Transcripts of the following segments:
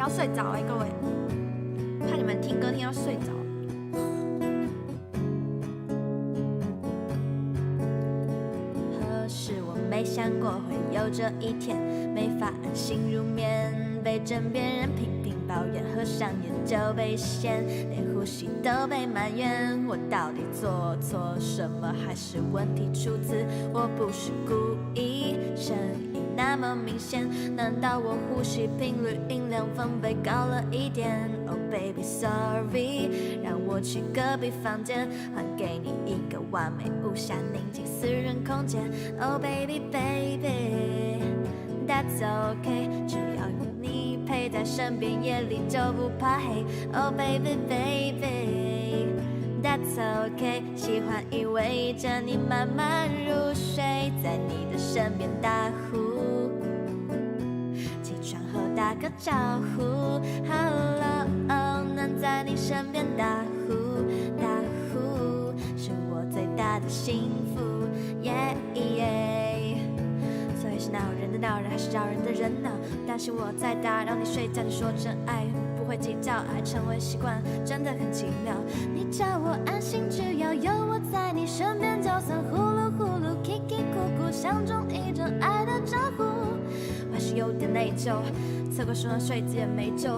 要睡着哎、各位，怕你们听歌听到睡着。何时我没想过会有这一天，没法安心入眠，被枕边人频频抱怨，合上眼就被嫌，连呼吸都被埋怨。我到底做错什么，还是问题出自我不是故意？声音那么明显，难道我呼吸频率音量分贝高了一点？ Oh baby sorry， 让我去隔壁房间，还给你一个完美无瑕宁静私人空间。Oh baby baby that's okay， 只要有你陪在身边，夜里就不怕黑。Oh baby baby that's okay， 喜欢依偎着你慢慢入睡，在你的身边打呼，起床后打个招呼 ，Hello， 能在你身边打呼打呼，是我最大的幸福。Yeah yeah， 所以是恼人的恼人，还是扰人的人呢？担心我在打扰你睡觉，你说真爱不会计较，爱成为习惯，真的很奇妙。你叫我安心，只要有我在你身边，就算呼噜呼噜、Kiki 咕咕，相中一阵爱的招呼。我还是有点内疚，测过说睡姿也没救，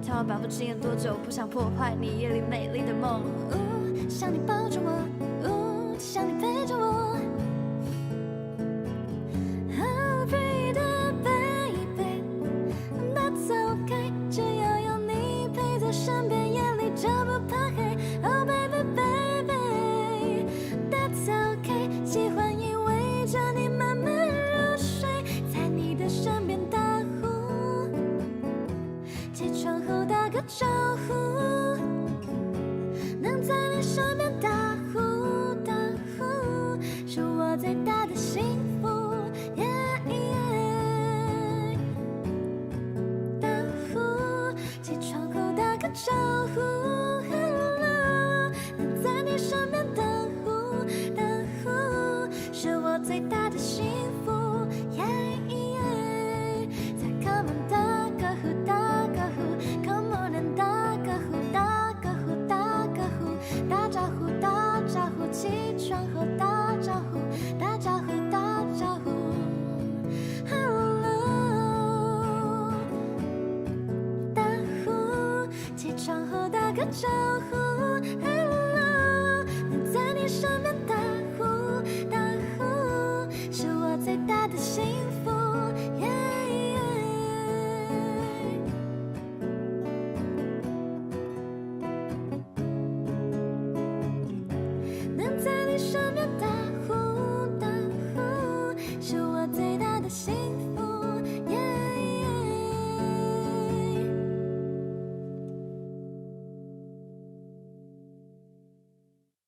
天花板不知演多久，不想破坏你夜里美丽的梦。想你抱着我，想你陪着我。身边夜里就不怕黑 ，Oh baby baby that's okay， 喜欢依偎着你慢慢入睡，在你的身边打呼，起床后打个招呼，能在你身边打呼打呼，是我最大的幸福。Yeah, yeah， 打呼，起床后打个招呼 ，Hello， 能在你身边打呼打呼，是我最大的幸福。Yeah yeah， 再 come on 打个呼打个呼 ，come on and 打个呼打个呼打个呼，打招呼打招呼，起床后打招呼打招呼打招呼 ，Hello， 打呼，起床后打个招呼 ，Hello， 能在你身边打呼打呼，是我最大的幸福。